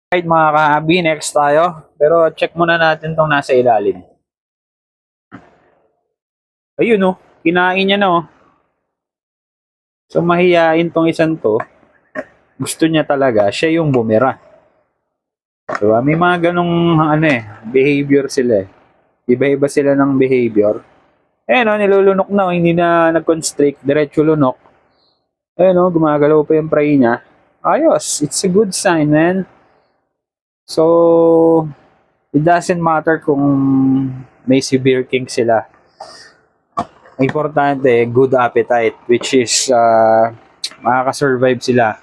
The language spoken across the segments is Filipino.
Right mga kahabi, next tayo. Pero check muna natin tong nasa ilalim. Ayun oh, kinain niya na oh. So mahiyain tong isang to. Gusto niya talaga, siya yung bumira. So may mga ganong behavior sila eh. Iba-iba sila ng behavior. Ayun oh, nilulunok na oh, hindi na nag-constrict, diretso lunok. Ayun oh, gumagalaw pa yung prey niya. Ayos, it's a good sign man. So, it doesn't matter kung may severe kink sila. Importante, good appetite, which is makakasurvive sila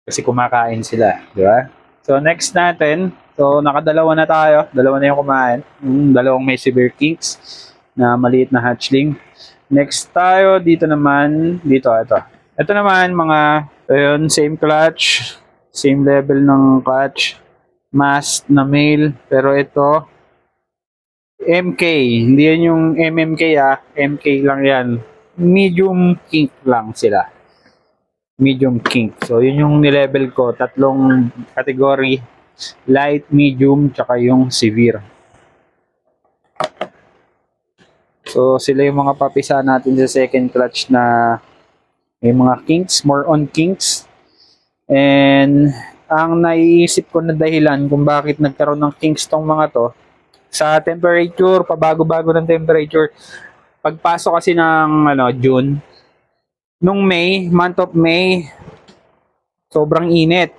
kasi kumakain sila, di ba? So next natin, so nakadalawa na tayo, dalawa na yung kumain, dalawang may severe kinks na maliit na hatchling. Next tayo, dito naman, ito naman mga, ayun, same clutch, same level ng clutch, masked na male, pero ito MK, hindi yan yung MMK MK lang yan. Medium kink lang sila. Medium kink. So yun yung nilevel ko, tatlong category, light, medium, tsaka yung severe. So sila yung mga papisa natin sa second clutch na may mga kinks, more on kinks. And ang naiisip ko na dahilan kung bakit nagkaroon ng kinks tong mga to, sa temperature, pabago-bago ng temperature. Pagpasok kasi ng June, nung May, month of May, sobrang init.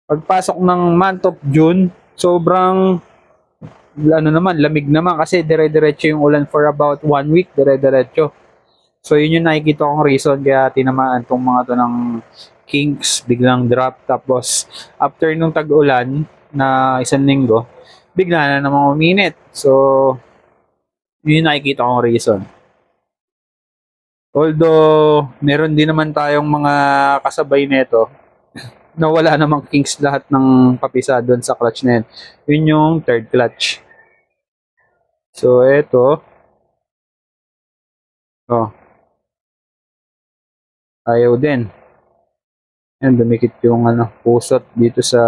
Pagpasok ng month of June, sobrang lamig naman kasi dire-diretso yung ulan for about 1 week, dire-diretso. So yun yung nakikita kong reason kaya tinamaan tong mga to ng kinks, biglang drop. Tapos after nung tag-ulan na isang linggo, bigla na namang uminit. So, yun yung nakikita kong reason. Although, meron din naman tayong mga kasabay nito na wala namang kinks lahat ng papisa doon sa clutch na yun. Yun yung third clutch. So, eto. Oh. Ayaw din. Yan, dumikit yung pusot dito sa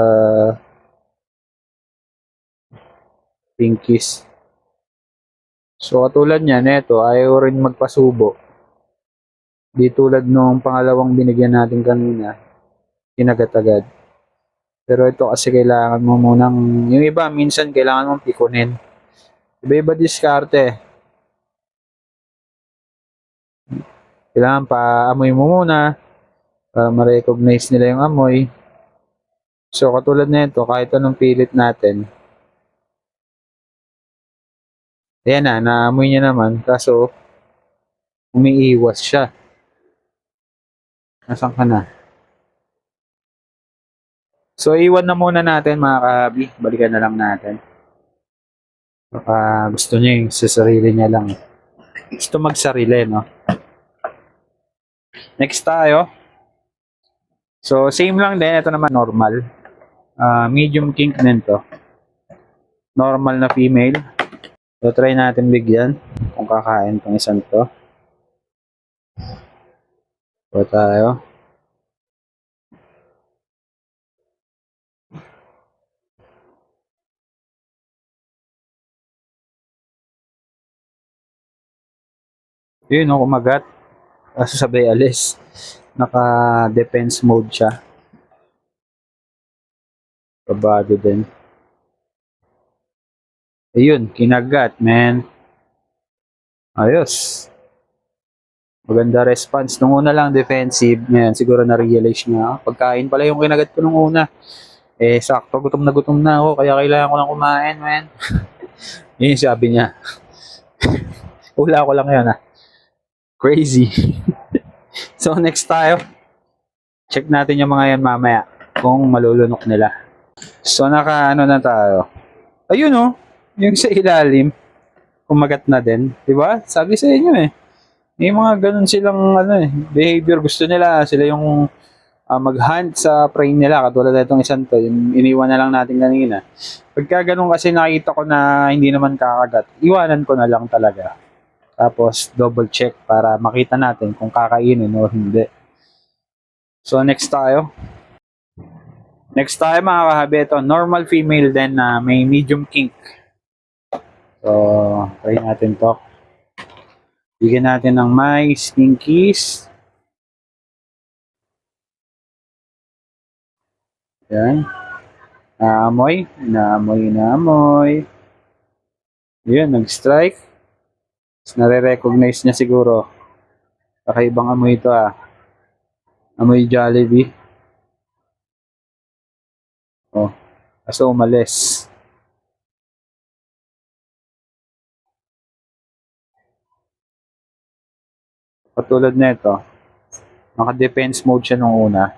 pinkies. So katulad niyan, eto, ayaw rin magpasubo. Di tulad nung pangalawang binigyan natin kanina, kinagat-agad. Pero ito kasi kailangan mo munang, yung iba minsan kailangan mong pikunin. Iba-iba diskarte. Kailangan pa-amoy mo muna, para ma-recognize nila yung amoy. So katulad nito, kahit anong pilit natin, ayan na, naamoy niya naman, kaso umiiwas siya. Nasaan ka na? So iwan na muna natin mga kahabi, balikan na lang natin. Baka gusto niya yung sa sarili niya lang. Gusto magsarili, no? Next tayo. So same lang din, ito naman normal. Medium kink din to. Normal na female. So try natin bigyan kung kakain tong isang to. So tayo. Yun, no, kumagat. Kaso sabay alis. Naka-defense mode siya. Kabado din. Ayun, kinagat, man. Ayos. Maganda response. Nung una lang defensive, ngayon siguro na-realize niya. Pagkain pala yung kinagat ko nung una. Sakto, gutom na ako, kaya kailangan ko lang kumain, man. Yun yung sabi niya. Hula ko lang yun, Crazy. So, next tayo. Check natin yung mga yan mamaya kung malulunok nila. So, na tayo. Ayun, yung sa ilalim, kumagat na din. Diba? Sabi sa inyo, may mga ganun silang behavior. Gusto nila, sila yung mag-hunt sa prey nila. Katulad na itong isang to, yung iniwan na lang natin kanina. Pagka ganun kasi nakita ko na hindi naman kakagat, iwanan ko na lang talaga. Tapos double check para makita natin kung kakainin o hindi. So next tayo. Next tayo mga kahabi, ito, normal female din na may medium kink. So, try natin to. Bigyan natin ng may stinkies. Yan. Naamoy. Yan, nag-strike. Nare-recognize niya siguro. Kakaibang amoy ito Amoy Jollibee. Oh, kaso umalis. Katulad nito, naka-defense mode siya nung una.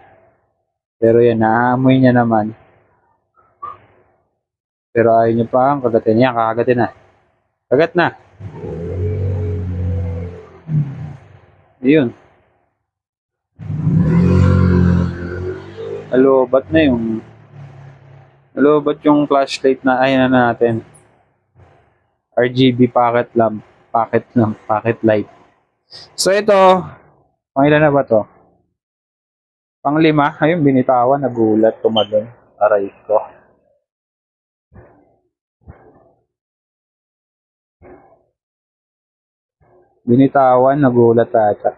Pero yan, naamoy niya naman. Pero ayaw niya pa, kagatin niya, kakagatin na. Kagat na. Ayun. Nalobat yung flashlight na ayun na natin. RGB pocket light. So ito, pangilan na ba to? Pang-5, ayun binitawan, nagulat, tumalon. Aray ko. Binitawan, nagulat ata.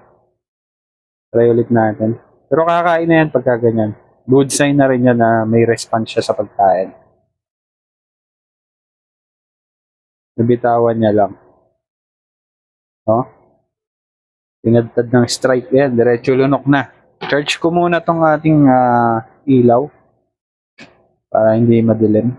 Try ulit natin. Pero kakain na yan pagka ganyan. Good sign na rin yan na may response siya sa pagkain. Nabitawan niya lang. Oh? Pinadtad ng strike yan. Diretso lunok na. Charge ko muna tong ating ilaw. Para hindi madilim.